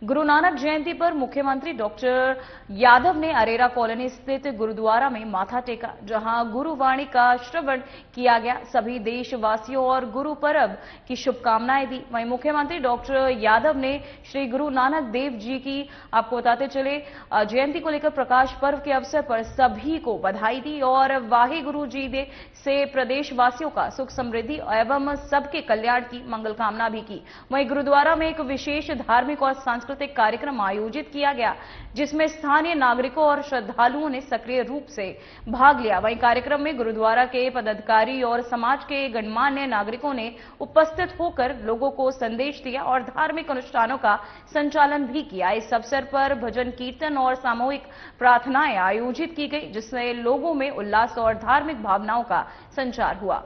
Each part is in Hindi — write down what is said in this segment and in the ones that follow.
गुरु नानक जयंती पर मुख्यमंत्री डॉक्टर यादव ने अरेरा कॉलोनी स्थित गुरुद्वारा में माथा टेका, जहां गुरुवाणी का श्रवण किया गया। सभी देशवासियों और गुरु पर्व की शुभकामनाएं दी। वहीं मुख्यमंत्री डॉक्टर यादव ने श्री गुरु नानक देव जी की आपको बताते चले जयंती को लेकर प्रकाश पर्व के अवसर पर सभी को बधाई दी और वाहे गुरु जी दे से प्रदेशवासियों का सुख समृद्धि एवं सबके कल्याण की मंगल कामना भी की। वहीं गुरुद्वारा में एक विशेष धार्मिक और सांस्कृतिक कार्यक्रम आयोजित किया गया, जिसमें स्थानीय नागरिकों और श्रद्धालुओं ने सक्रिय रूप से भाग लिया। वहीं कार्यक्रम में गुरुद्वारा के पदाधिकारी और समाज के गणमान्य नागरिकों ने उपस्थित होकर लोगों को संदेश दिया और धार्मिक अनुष्ठानों का संचालन भी किया। इस अवसर पर भजन कीर्तन और सामूहिक प्रार्थनाएं आयोजित की गई, जिससे लोगों में उल्लास और धार्मिक भावनाओं का संचार हुआ।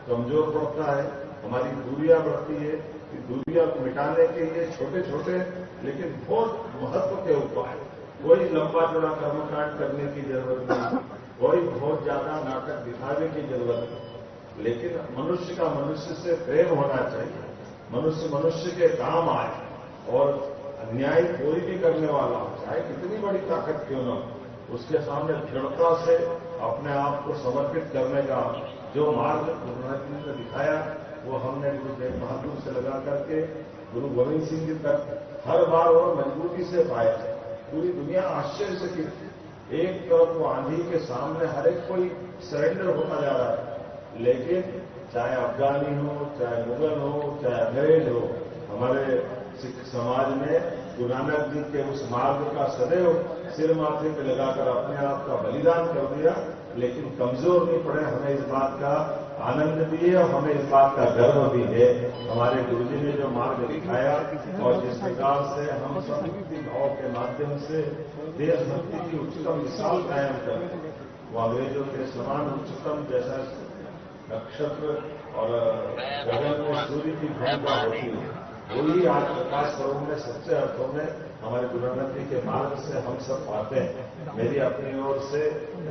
कमजोर पड़ता है, हमारी दूरियां बढ़ती है। दूरियां को मिटाने के लिए छोटे छोटे लेकिन बहुत महत्व के उपाय, कोई लंबा चौड़ा कर्मकांड करने की जरूरत नहीं, कोई बहुत ज्यादा नाटक दिखाने की जरूरत नहीं, लेकिन मनुष्य का मनुष्य से प्रेम होना चाहिए। मनुष्य मनुष्य के काम आए और अन्याय कोई भी करने वाला हो, चाहे कितनी बड़ी ताकत क्यों न हो, उसके सामने दृढ़ता से अपने आप को समर्पित करने का जो मार्ग गुरु नानक जी ने दिखाया, वो हमने गुरु तेग बहादुर से लगा करके गुरु गोविंद सिंह जी तक हर बार और मजबूती से पाया। पूरी दुनिया आश्चर्य से की एक तरफ वो आंधी के सामने हर एक कोई सरेंडर होता जा रहा है, लेकिन चाहे अफगानी हो, चाहे मुगल हो, चाहे अंग्रेज हो, हमारे सिख समाज में गुरु नानक जी के उस मार्ग का सदैव सिर माथे पे लगाकर अपने आप का बलिदान कर दिया, लेकिन कमजोर नहीं पड़े। हमें इस बात का आनंद भी है और हमें इस बात का गर्व भी है। हमारे गुरुजी ने जो मार्ग दिखाया और जिस प्रकार से हम सब भाव के माध्यम से देशभक्ति की उच्चतम मिसाल कायम करते, वो अंग्रेजों के समान उच्चतम जैसा नक्षत्र और गगन में सूर्य की भूमिका होती है, वही आज प्रकाश पर्व में सच्चे अर्थों में हमारे गुरु नानक जी के मार्ग से हम सब पाते हैं। मेरी अपनी ओर से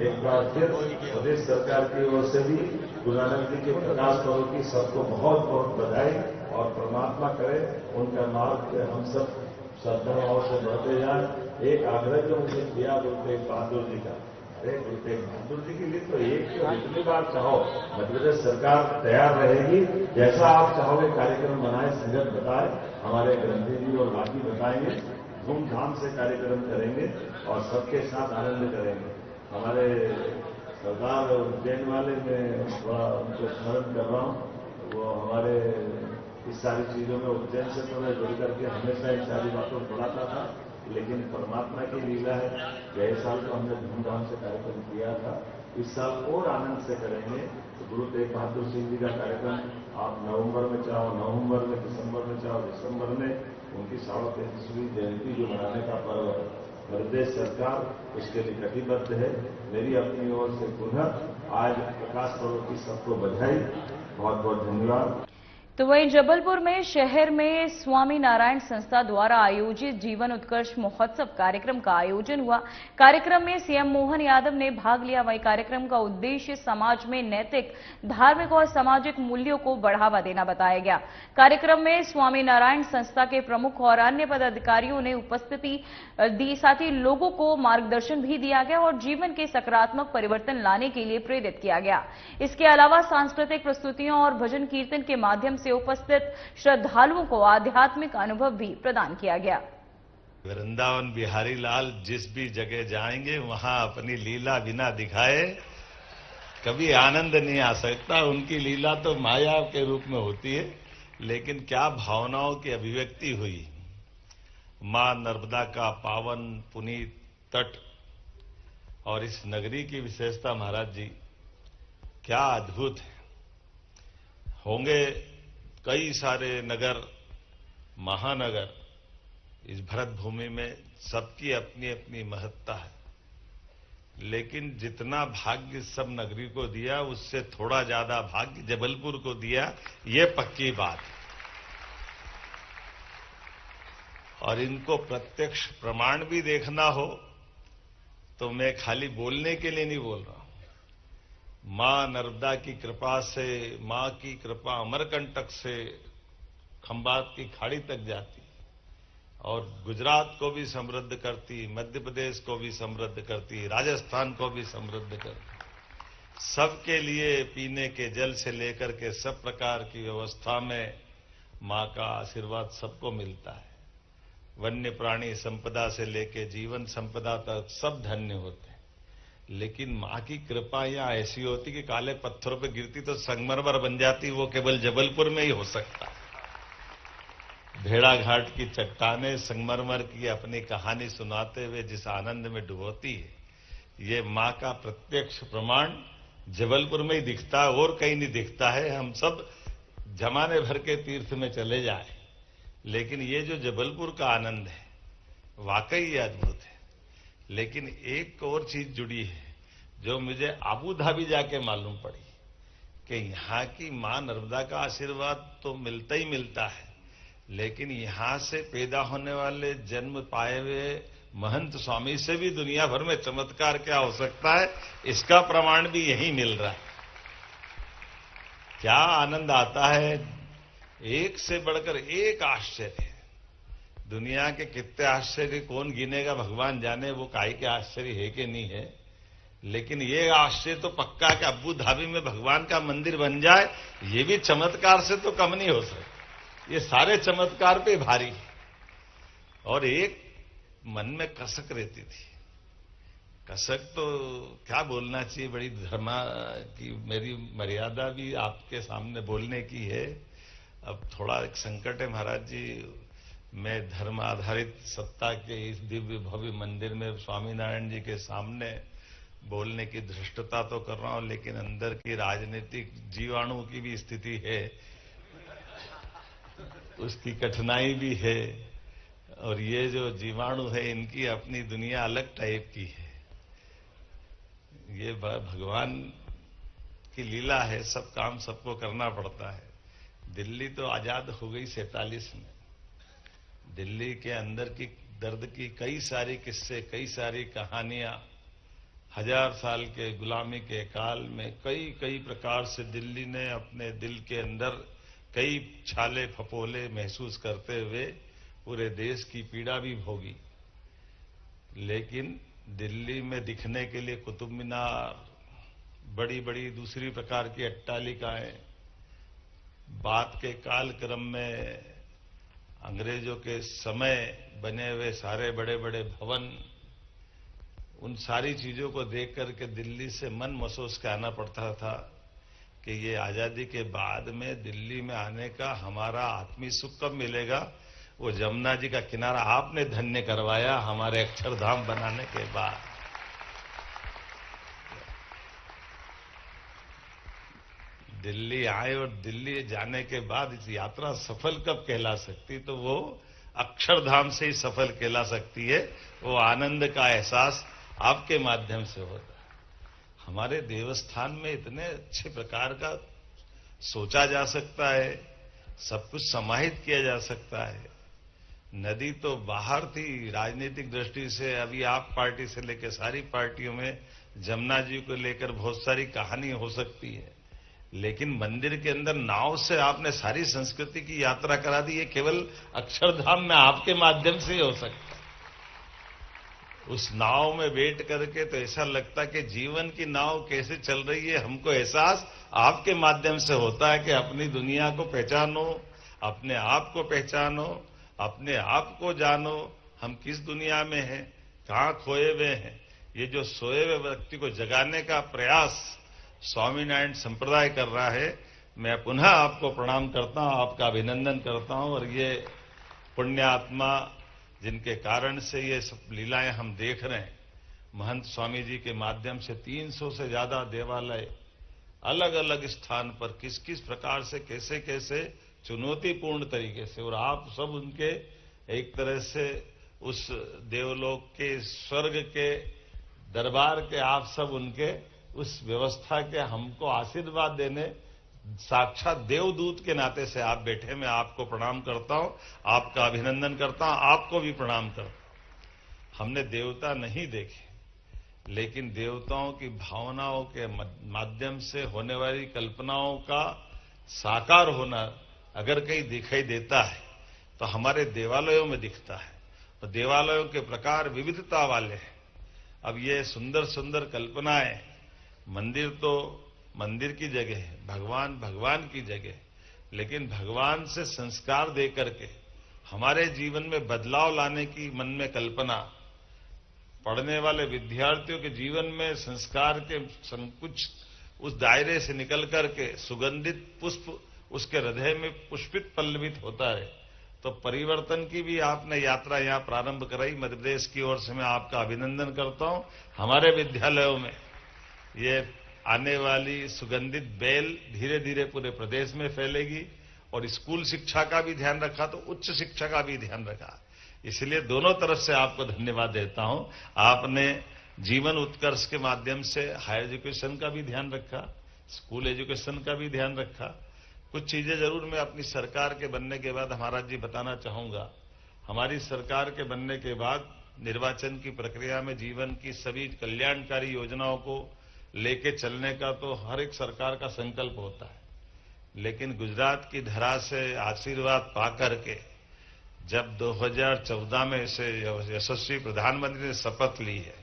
एक बार फिर प्रदेश सरकार की ओर से भी गुरु नानक जी के प्रकाश पर्व की सबको बहुत बहुत बधाई और परमात्मा करे उनका मार्ग पे हम सब श्रद्धा भाव से बढ़ते जाए। एक आग्रह जो मुझे किया गुरु तेग बहादुर जी का, अरे गुरु तेग बहादुर जी के लिए तो एक जितनी बार चाहो मध्य प्रदेश सरकार तैयार रहेगी, जैसा आप चाहोगे कार्यक्रम बनाए, संगत बताए, हमारे ग्रंथी जी और बाकी बताएंगे, धूमधाम से कार्यक्रम करेंगे और सबके साथ आनंद करेंगे। हमारे सरदार उज्जैन वाले में थोड़ा उनको स्मरण कर रहा हूं, वो हमारे इस सारी चीजों में उज्जैन से तो मैं जुड़ करके हमेशा इन सारी बातों को पढ़ाता था, लेकिन परमात्मा की लीला है। गए साल तो हमने धूमधाम से कार्यक्रम किया था, इस साल और आनंद से करेंगे। तो गुरु तेग बहादुर सिंह जी का कार्यक्रम आप नवंबर में चाहो नवंबर में, दिसंबर में चाहो दिसंबर में, उनकी 35वीं जयंती जो मनाने का पर्व है, प्रदेश सरकार उसके लिए कटिबद्ध है। मेरी अपनी ओर से पुनः आज प्रकाश पर्व की सबको बधाई, बहुत बहुत धन्यवाद। तो वहीं जबलपुर में शहर में स्वामी नारायण संस्था द्वारा आयोजित जीवन उत्कर्ष महोत्सव कार्यक्रम का आयोजन हुआ। कार्यक्रम में सीएम मोहन यादव ने भाग लिया। वहीं कार्यक्रम का उद्देश्य समाज में नैतिक, धार्मिक और सामाजिक मूल्यों को बढ़ावा देना बताया गया। कार्यक्रम में स्वामी नारायण संस्था के प्रमुख और अन्य पदाधिकारियों ने उपस्थिति दी, साथ ही लोगों को मार्गदर्शन भी दिया गया और जीवन के सकारात्मक परिवर्तन लाने के लिए प्रेरित किया गया। इसके अलावा सांस्कृतिक प्रस्तुतियों और भजन कीर्तन के माध्यम से उपस्थित श्रद्धालुओं को आध्यात्मिक अनुभव भी प्रदान किया गया। वृंदावन बिहारी लाल जिस भी जगह जाएंगे वहां अपनी लीला बिना दिखाए कभी आनंद नहीं आ सकता। उनकी लीला तो माया के रूप में होती है, लेकिन क्या भावनाओं की अभिव्यक्ति हुई। मां नर्मदा का पावन पुनीत तट और इस नगरी की विशेषता महाराज जी क्या अद्भुत है। होंगे कई सारे नगर, महानगर इस भरत भूमि में, सबकी अपनी अपनी महत्ता है, लेकिन जितना भाग्य सब नगरी को दिया उससे थोड़ा ज्यादा भाग्य जबलपुर को दिया, ये पक्की बात है। और इनको प्रत्यक्ष प्रमाण भी देखना हो तो मैं खाली बोलने के लिए नहीं बोल रहा हूं। मां नर्मदा की कृपा से, मां की कृपा अमरकंटक से खंबात की खाड़ी तक जाती और गुजरात को भी समृद्ध करती, मध्य प्रदेश को भी समृद्ध करती, राजस्थान को भी समृद्ध करती। सबके लिए पीने के जल से लेकर के सब प्रकार की व्यवस्था में मां का आशीर्वाद सबको मिलता है। वन्य प्राणी संपदा से लेकर जीवन संपदा तक सब धन्य होते हैं, लेकिन मां की कृपा यहां ऐसी होती कि काले पत्थरों पर गिरती तो संगमरमर बन जाती, वो केवल जबलपुर में ही हो सकता है। भेड़ाघाट की चट्टानें संगमरमर की अपनी कहानी सुनाते हुए जिस आनंद में डुबोती है, ये मां का प्रत्यक्ष प्रमाण जबलपुर में ही दिखता है और कहीं नहीं दिखता है। हम सब जमाने भर के तीर्थ में चले जाए, लेकिन ये जो जबलपुर का आनंद है वाकई ये अद्भुत है। लेकिन एक और चीज जुड़ी है जो मुझे आबू धाबी जाके मालूम पड़ी कि यहां की मां नर्मदा का आशीर्वाद तो मिलता ही मिलता है, लेकिन यहां से पैदा होने वाले जन्म पाए हुए महंत स्वामी से भी दुनिया भर में चमत्कार क्या हो सकता है, इसका प्रमाण भी यही मिल रहा है। क्या आनंद आता है, एक से बढ़कर एक आश्चर्य। दुनिया के कितने आश्चर्य कौन गिनेगा भगवान जाने, वो काहे के आश्चर्य है कि नहीं है, लेकिन ये आश्चर्य तो पक्का कि अबू धाबी में भगवान का मंदिर बन जाए, ये भी चमत्कार से तो कम नहीं हो सकता। ये सारे चमत्कार पे भारी है। और एक मन में कसक रहती थी, कसक तो क्या बोलना चाहिए, बड़ी धर्मा की मेरी मर्यादा भी आपके सामने बोलने की है। अब थोड़ा एक संकट है महाराज जी, मैं धर्म आधारित सत्ता के इस दिव्य भव्य मंदिर में स्वामीनारायण जी के सामने बोलने की धृष्टता तो कर रहा हूं, लेकिन अंदर की राजनीतिक जीवाणु की भी स्थिति है, उसकी कठिनाई भी है। और ये जो जीवाणु है इनकी अपनी दुनिया अलग टाइप की है। ये भगवान की लीला है, सब काम सबको करना पड़ता है। दिल्ली तो आजाद हो गई 47 में। दिल्ली के अंदर की दर्द की कई सारी किस्से, कई सारी कहानियां, 1000 साल के गुलामी के काल में कई कई प्रकार से दिल्ली ने अपने दिल के अंदर कई छाले फपोले महसूस करते हुए पूरे देश की पीड़ा भी भोगी। लेकिन दिल्ली में दिखने के लिए कुतुब मीनार, बड़ी बड़ी दूसरी प्रकार की अट्टालिकाएं, बाद के कालक्रम में अंग्रेजों के समय बने हुए सारे बड़े बड़े भवन, उन सारी चीजों को देख करके दिल्ली से मन महसूस के आना पड़ता था कि ये आजादी के बाद में दिल्ली में आने का हमारा आत्मी सुख कब मिलेगा। वो जमुना जी का किनारा आपने धन्य करवाया हमारे अक्षरधाम बनाने के बाद। दिल्ली आए और दिल्ली जाने के बाद इस यात्रा सफल कब कहला सकती, तो वो अक्षरधाम से ही सफल कहला सकती है। वो आनंद का एहसास आपके माध्यम से होता है। हमारे देवस्थान में इतने अच्छे प्रकार का सोचा जा सकता है, सब कुछ समाहित किया जा सकता है। नदी तो बाहर थी राजनीतिक दृष्टि से, अभी आप पार्टी से लेकर सारी पार्टियों में जमुना जी को लेकर बहुत सारी कहानी हो सकती है, लेकिन मंदिर के अंदर नाव से आपने सारी संस्कृति की यात्रा करा दी। ये केवल अक्षरधाम में आपके माध्यम से ही हो सकता है। उस नाव में बैठ करके तो ऐसा लगता कि जीवन की नाव कैसे चल रही है, हमको एहसास आपके माध्यम से होता है कि अपनी दुनिया को पहचानो, अपने आप को पहचानो, अपने आप को जानो, हम किस दुनिया में हैं, कहां खोए हुए हैं। ये जो सोए हुए व्यक्ति को जगाने का प्रयास स्वामीनारायण संप्रदाय कर रहा है, मैं पुनः आपको प्रणाम करता हूं, आपका अभिनंदन करता हूं। और ये पुण्यात्मा जिनके कारण से ये सब लीलाएं हम देख रहे हैं, महंत स्वामी जी के माध्यम से 300 से ज्यादा देवालय अलग अलग स्थान पर किस किस प्रकार से कैसे कैसे चुनौतीपूर्ण तरीके से, और आप सब उनके एक तरह से उस देवलोक के स्वर्ग के दरबार के आप सब उनके उस व्यवस्था के हमको आशीर्वाद देने साक्षात देवदूत के नाते से आप बैठे, मैं आपको प्रणाम करता हूं, आपका अभिनंदन करता हूं, आपको भी प्रणाम करता हूं। हमने देवता नहीं देखे, लेकिन देवताओं की भावनाओं के माध्यम से होने वाली कल्पनाओं का साकार होना अगर कहीं दिखाई देता है तो हमारे देवालयों में दिखता है। तो देवालयों के प्रकार विविधता वाले हैं। अब ये सुंदर सुंदर कल्पनाएं, मंदिर तो मंदिर की जगह है, भगवान भगवान की जगह है, लेकिन भगवान से संस्कार दे करके हमारे जीवन में बदलाव लाने की मन में कल्पना, पढ़ने वाले विद्यार्थियों के जीवन में संस्कार के कुछ उस दायरे से निकल करके सुगंधित पुष्प उसके हृदय में पुष्पित पल्लवित होता है, तो परिवर्तन की भी आपने यात्रा यहां प्रारंभ कराई। मध्य प्रदेश की ओर से मैं आपका अभिनंदन करता हूं। हमारे विद्यालयों में ये आने वाली सुगंधित बेल धीरे धीरे पूरे प्रदेश में फैलेगी, और स्कूल शिक्षा का भी ध्यान रखा तो उच्च शिक्षा का भी ध्यान रखा। इसलिए दोनों तरफ से आपको धन्यवाद देता हूं। आपने जीवन उत्कर्ष के माध्यम से हायर एजुकेशन का भी ध्यान रखा, स्कूल एजुकेशन का भी ध्यान रखा। कुछ चीजें जरूर मैं अपनी सरकार के बनने के बाद महाराज जी बताना चाहूंगा। हमारी सरकार के बनने के बाद निर्वाचन की प्रक्रिया में जीवन की सभी कल्याणकारी योजनाओं को लेके चलने का तो हर एक सरकार का संकल्प होता है, लेकिन गुजरात की धरा से आशीर्वाद पा करके जब 2014 में से यशस्वी प्रधानमंत्री ने शपथ ली है,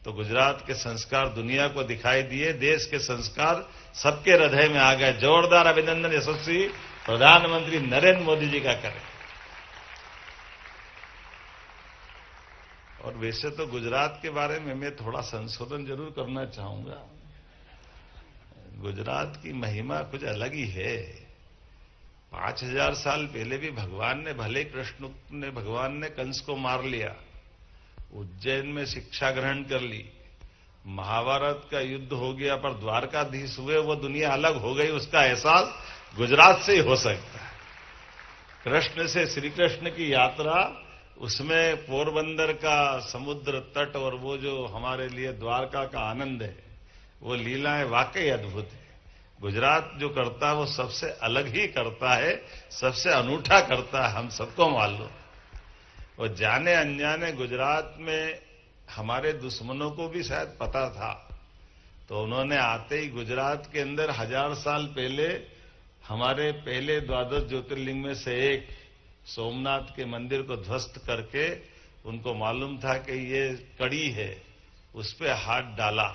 तो गुजरात के संस्कार दुनिया को दिखाई दिए, देश के संस्कार सबके हृदय में आ गए। जोरदार अभिनंदन यशस्वी प्रधानमंत्री नरेंद्र मोदी जी का करें। और वैसे तो गुजरात के बारे में मैं थोड़ा संशोधन जरूर करना चाहूंगा। गुजरात की महिमा कुछ अलग ही है। 5000 साल पहले भी भगवान ने, भले कृष्ण ने, भगवान ने कंस को मार लिया, उज्जैन में शिक्षा ग्रहण कर ली, महाभारत का युद्ध हो गया, पर द्वारकाधीश हुए, वो दुनिया अलग हो गई, उसका एहसास गुजरात से ही हो सकता है। कृष्ण से श्री कृष्ण की यात्रा, उसमें पोरबंदर का समुद्र तट और वो जो हमारे लिए द्वारका का आनंद है, वो लीलाएं वाकई अद्भुत है। गुजरात जो करता है वो सबसे अलग ही करता है, सबसे अनूठा करता है, हम सबको मालूम। और जाने अनजाने गुजरात में हमारे दुश्मनों को भी शायद पता था, तो उन्होंने आते ही गुजरात के अंदर 1000 साल पहले हमारे पहले द्वादश ज्योतिर्लिंग में से एक सोमनाथ के मंदिर को ध्वस्त करके, उनको मालूम था कि ये कड़ी है, उस पर हाथ डाला,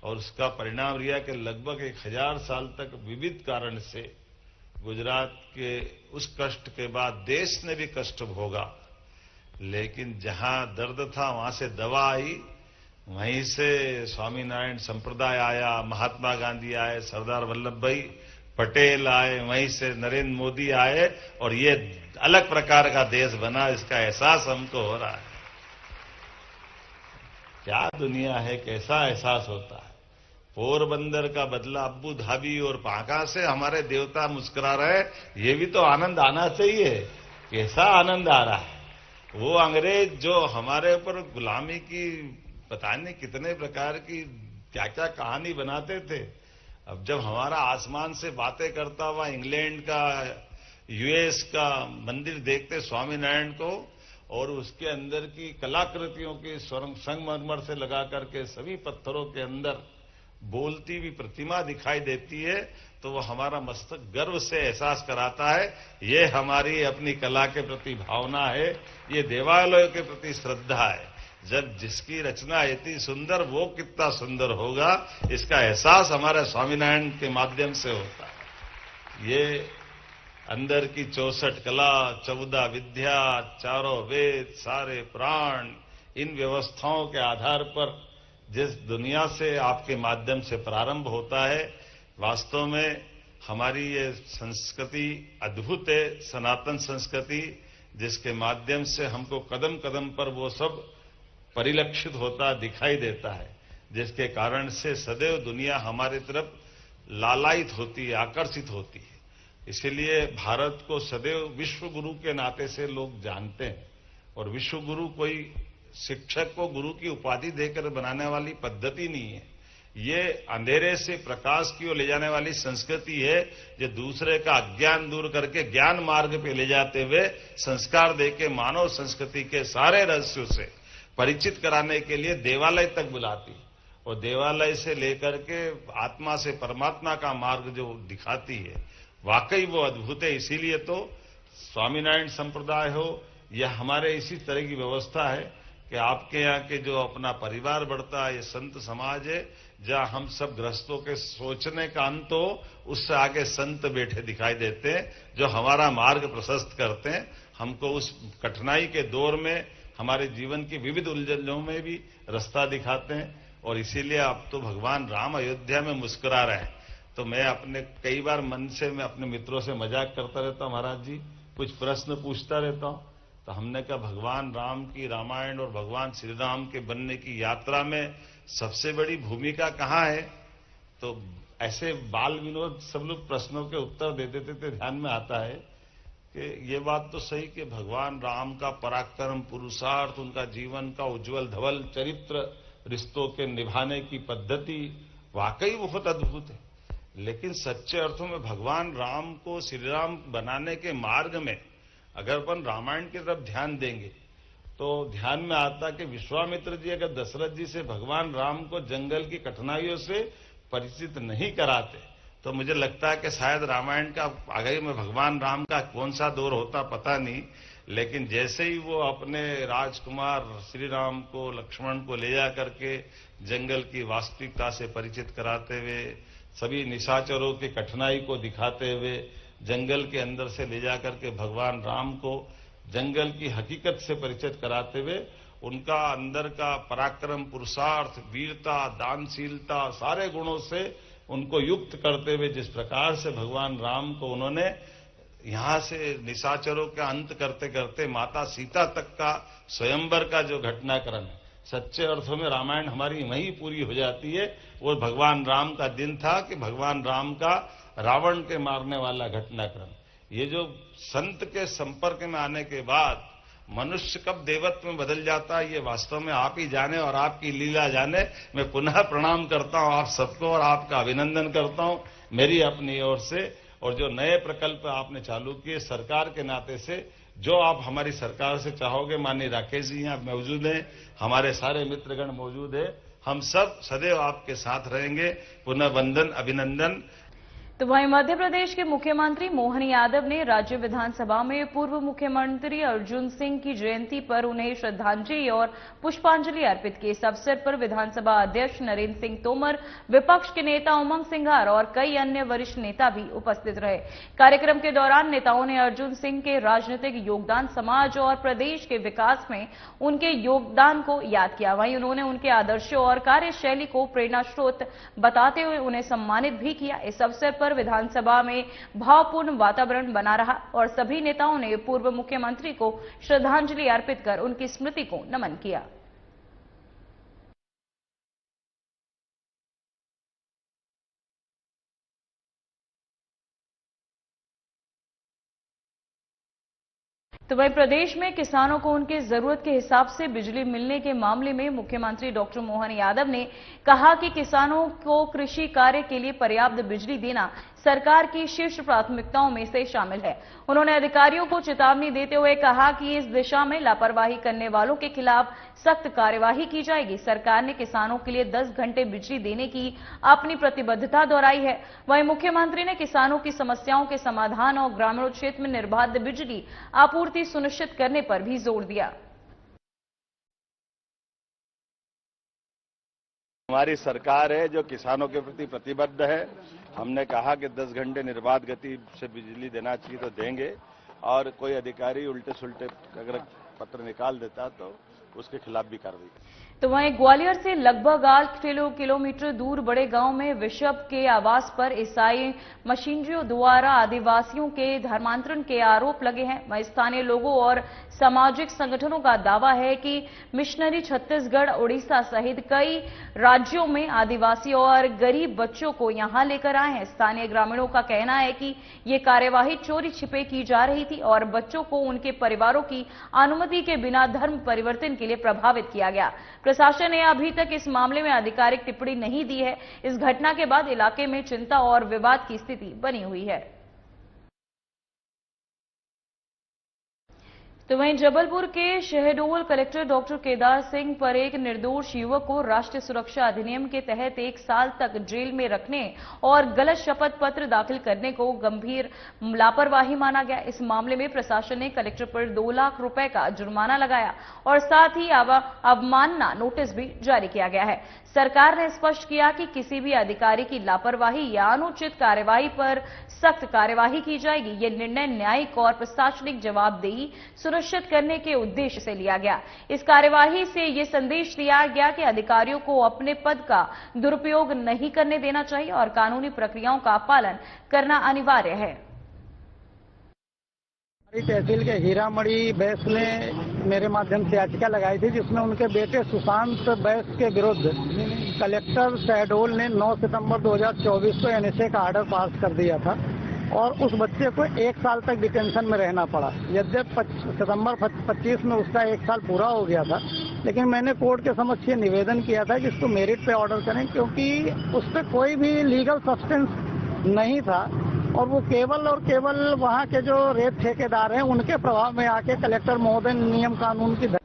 और उसका परिणाम रिया कि लगभग 1000 साल तक विविध कारण से गुजरात के उस कष्ट के बाद देश ने भी कष्ट भोगा, लेकिन जहां दर्द था वहां से दवा आई, वहीं से स्वामीनारायण संप्रदाय आया, महात्मा गांधी आए, सरदार वल्लभ भाई पटेल आए, वहीं से नरेंद्र मोदी आए, और ये अलग प्रकार का देश बना। इसका एहसास हमको हो रहा है। क्या दुनिया है, कैसा एहसास होता है। पोरबंदर का बदला अब्बू धाबी और पाका से हमारे देवता मुस्कुरा रहे, ये भी तो आनंद आना चाहिए। कैसा आनंद आ रहा है। वो अंग्रेज जो हमारे ऊपर गुलामी की पता नहीं कितने प्रकार की क्या क्या कहानी बनाते थे, अब जब हमारा आसमान से बातें करता हुआ इंग्लैंड का, यूएस का मंदिर देखते स्वामीनारायण को, और उसके अंदर की कलाकृतियों की संगमरमर से लगा करके सभी पत्थरों के अंदर बोलती हुई प्रतिमा दिखाई देती है, तो वो हमारा मस्तक गर्व से एहसास कराता है। ये हमारी अपनी कला के प्रति भावना है, ये देवालयों के प्रति श्रद्धा है। जब जिसकी रचना इतनी सुंदर, वो कितना सुंदर होगा, इसका एहसास हमारे स्वामीनारायण के माध्यम से होता है। ये अंदर की 64 कला, 14 विद्या, चारों वेद, सारे प्राण, इन व्यवस्थाओं के आधार पर जिस दुनिया से आपके माध्यम से प्रारंभ होता है, वास्तव में हमारी ये संस्कृति अद्भुत है, सनातन संस्कृति, जिसके माध्यम से हमको कदम कदम पर वो सब परिलक्षित होता दिखाई देता है, जिसके कारण से सदैव दुनिया हमारी तरफ लालायित होती है, आकर्षित होती है। इसीलिए भारत को सदैव विश्व गुरु के नाते से लोग जानते हैं, और विश्व गुरु कोई शिक्षक को गुरु की उपाधि देकर बनाने वाली पद्धति नहीं है। ये अंधेरे से प्रकाश की ओर ले जाने वाली संस्कृति है, जो दूसरे का अज्ञान दूर करके ज्ञान मार्ग पे ले जाते हुए संस्कार देके मानव संस्कृति के सारे रहस्यों से परिचित कराने के लिए देवालय तक बुलाती, और देवालय से लेकर के आत्मा से परमात्मा का मार्ग जो दिखाती है, वाकई वो अद्भुत है। इसीलिए तो स्वामीनारायण संप्रदाय हो या हमारे इसी तरह की व्यवस्था है कि आपके यहाँ के जो अपना परिवार बढ़ता है, ये संत समाज है, जहां हम सब गृहस्थों के सोचने का अंत हो, उससे आगे संत बैठे दिखाई देते हैं, जो हमारा मार्ग प्रशस्त करते हैं, हमको उस कठिनाई के दौर में हमारे जीवन की विविध उलझनों में भी रास्ता दिखाते हैं। और इसीलिए अब तो भगवान राम अयोध्या में मुस्कुरा रहे हैं। तो मैं अपने कई बार मन से मैं अपने मित्रों से मजाक करता रहता हूं, महाराज जी कुछ प्रश्न पूछता रहता हूं, तो हमने कहा भगवान राम की रामायण और भगवान श्री राम के बनने की यात्रा में सबसे बड़ी भूमिका कहां है? तो ऐसे बाल विनोद सब लोग प्रश्नों के उत्तर दे देते थे, ध्यान में आता है कि ये बात तो सही कि भगवान राम का पराक्रम, पुरुषार्थ, उनका जीवन का उज्जवल धवल चरित्र, रिश्तों के निभाने की पद्धति वाकई बहुत अद्भुत है। लेकिन सच्चे अर्थों में भगवान राम को श्री राम बनाने के मार्ग में अगर अपन रामायण की तरफ ध्यान देंगे तो ध्यान में आता कि विश्वामित्र जी अगर दशरथ जी से भगवान राम को जंगल की कठिनाइयों से परिचित नहीं कराते तो मुझे लगता है कि शायद रामायण का आगे में भगवान राम का कौन सा दौर होता पता नहीं। लेकिन जैसे ही वो अपने राजकुमार श्री राम को, लक्ष्मण को ले जा करके जंगल की वास्तविकता से परिचित कराते हुए, सभी निशाचरों की कठिनाई को दिखाते हुए, जंगल के अंदर से ले जाकर के भगवान राम को जंगल की हकीकत से परिचित कराते हुए उनका अंदर का पराक्रम, पुरुषार्थ, वीरता, दानशीलता, सारे गुणों से उनको युक्त करते हुए जिस प्रकार से भगवान राम को उन्होंने यहां से निशाचरों का अंत करते करते माता सीता तक का स्वयंवर का जो घटनाक्रम है, सच्चे अर्थों में रामायण हमारी वहीं पूरी हो जाती है। वो भगवान राम का दिन था कि भगवान राम का रावण के मारने वाला घटनाक्रम। ये जो संत के संपर्क में आने के बाद मनुष्य कब देवत्व में बदल जाता है, ये वास्तव में आप ही जाने और आपकी लीला जाने। मैं पुनः प्रणाम करता हूं आप सबको और आपका अभिनंदन करता हूं मेरी अपनी ओर से। और जो नए प्रकल्प आपने चालू किए सरकार के नाते से, जो आप हमारी सरकार से चाहोगे, माननीय राकेश जी यहाँ मौजूद हैं, हमारे सारे मित्रगण मौजूद हैं, हम सब सदैव आपके साथ रहेंगे। पुनः वंदन, अभिनंदन। तो वहीं मध्य प्रदेश के मुख्यमंत्री मोहन यादव ने राज्य विधानसभा में पूर्व मुख्यमंत्री अर्जुन सिंह की जयंती पर उन्हें श्रद्धांजलि और पुष्पांजलि अर्पित की। इस अवसर पर विधानसभा अध्यक्ष नरेंद्र सिंह तोमर, विपक्ष के नेता उमंग सिंघार और कई अन्य वरिष्ठ नेता भी उपस्थित रहे। कार्यक्रम के दौरान नेताओं ने अर्जुन सिंह के राजनीतिक योगदान, समाज और प्रदेश के विकास में उनके योगदान को याद किया। वहीं उन्होंने उनके आदर्शों और कार्यशैली को प्रेरणा स्रोत बताते हुए उन्हें सम्मानित भी किया। इस अवसर पर विधानसभा में भावपूर्ण वातावरण बना रहा और सभी नेताओं ने पूर्व मुख्यमंत्री को श्रद्धांजलि अर्पित कर उनकी स्मृति को नमन किया। तो वहीं प्रदेश में किसानों को उनके जरूरत के हिसाब से बिजली मिलने के मामले में मुख्यमंत्री डॉक्टर मोहन यादव ने कहा कि किसानों को कृषि कार्य के लिए पर्याप्त बिजली देना सरकार की शीर्ष प्राथमिकताओं में से शामिल है। उन्होंने अधिकारियों को चेतावनी देते हुए कहा कि इस दिशा में लापरवाही करने वालों के खिलाफ सख्त कार्यवाही की जाएगी। सरकार ने किसानों के लिए 10 घंटे बिजली देने की अपनी प्रतिबद्धता दोहराई है। वहीं मुख्यमंत्री ने किसानों की समस्याओं के समाधान और ग्रामीण क्षेत्र में निर्बाध बिजली आपूर्ति सुनिश्चित करने पर भी जोर दिया। हमारी सरकार है जो किसानों के प्रति प्रतिबद्ध है। हमने कहा कि 10 घंटे निर्बाध गति से बिजली देना चाहिए तो देंगे, और कोई अधिकारी उल्टे सुल्टे अगर पत्र निकाल देता तो उसके खिलाफ भी कार्रवाई। तो वहीं ग्वालियर से लगभग 8 किलोमीटर दूर बड़े गांव में बिशप के आवास पर ईसाई मशीनरियों द्वारा आदिवासियों के धर्मांतरण के आरोप लगे हैं। वहीं स्थानीय लोगों और सामाजिक संगठनों का दावा है कि मिशनरी छत्तीसगढ़, उड़ीसा सहित कई राज्यों में आदिवासी और गरीब बच्चों को यहां लेकर आए हैं। स्थानीय ग्रामीणों का कहना है कि ये कार्यवाही चोरी छिपे की जा रही थी और बच्चों को उनके परिवारों की अनुमति के बिना धर्म परिवर्तन के लिए प्रभावित किया गया। प्रशासन ने अभी तक इस मामले में आधिकारिक टिप्पणी नहीं दी है। इस घटना के बाद इलाके में चिंता और विवाद की स्थिति बनी हुई है। तो वहीं जबलपुर के शहडोल कलेक्टर डॉक्टर केदार सिंह पर एक निर्दोष युवक को राष्ट्रीय सुरक्षा अधिनियम के तहत 1 साल तक जेल में रखने और गलत शपथ पत्र दाखिल करने को गंभीर लापरवाही माना गया। इस मामले में प्रशासन ने कलेक्टर पर 2 लाख रुपए का जुर्माना लगाया और साथ ही अवमानना नोटिस भी जारी किया गया है। सरकार ने स्पष्ट किया कि किसी भी अधिकारी की लापरवाही या अनुचित कार्यवाही पर सख्त कार्यवाही की जाएगी। ये निर्णय न्यायिक और प्रशासनिक जवाबदेही सुनिश्चित करने के उद्देश्य से लिया गया। इस कार्यवाही से ये संदेश दिया गया कि अधिकारियों को अपने पद का दुरुपयोग नहीं करने देना चाहिए और कानूनी प्रक्रियाओं का पालन करना अनिवार्य है। तहसील के हीरामढ़ी बैस ने मेरे माध्यम से याचिका लगाई थी, जिसमें उनके बेटे सुशांत बैस के विरुद्ध कलेक्टर शहडोल ने 9 सितंबर 2024 को एनएसए का ऑर्डर पास कर दिया था और उस बच्चे को 1 साल तक डिटेंशन में रहना पड़ा। यद्यपि सितंबर 25 में उसका 1 साल पूरा हो गया था, लेकिन मैंने कोर्ट के समक्ष ये निवेदन किया था कि इसको मेरिट पे ऑर्डर करें, क्योंकि उस पर कोई भी लीगल सब्सटेंस नहीं था और वो केवल और केवल वहाँ के जो रेत ठेकेदार हैं उनके प्रभाव में आके कलेक्टर महोदय नियम कानून की।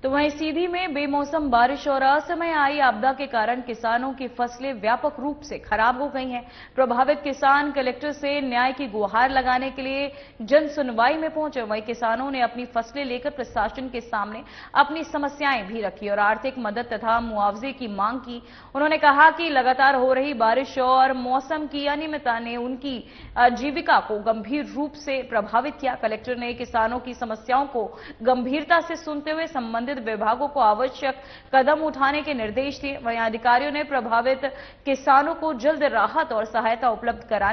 तो वहीं सीधी में बेमौसम बारिश और असमय आई आपदा के कारण किसानों की फसलें व्यापक रूप से खराब हो गई हैं। प्रभावित किसान कलेक्टर से न्याय की गुहार लगाने के लिए जन सुनवाई में पहुंचे। वहीं किसानों ने अपनी फसलें लेकर प्रशासन के सामने अपनी समस्याएं भी रखी और आर्थिक मदद तथा मुआवजे की मांग की। उन्होंने कहा कि लगातार हो रही बारिश और मौसम की अनियमितता ने उनकी जीविका को गंभीर रूप से प्रभावित किया। कलेक्टर ने किसानों की समस्याओं को गंभीरता से सुनते हुए संबंधित विभागों को आवश्यक कदम उठाने के निर्देश दिए। वहीं अधिकारियों ने प्रभावित किसानों को जल्द राहत और सहायता उपलब्ध कराने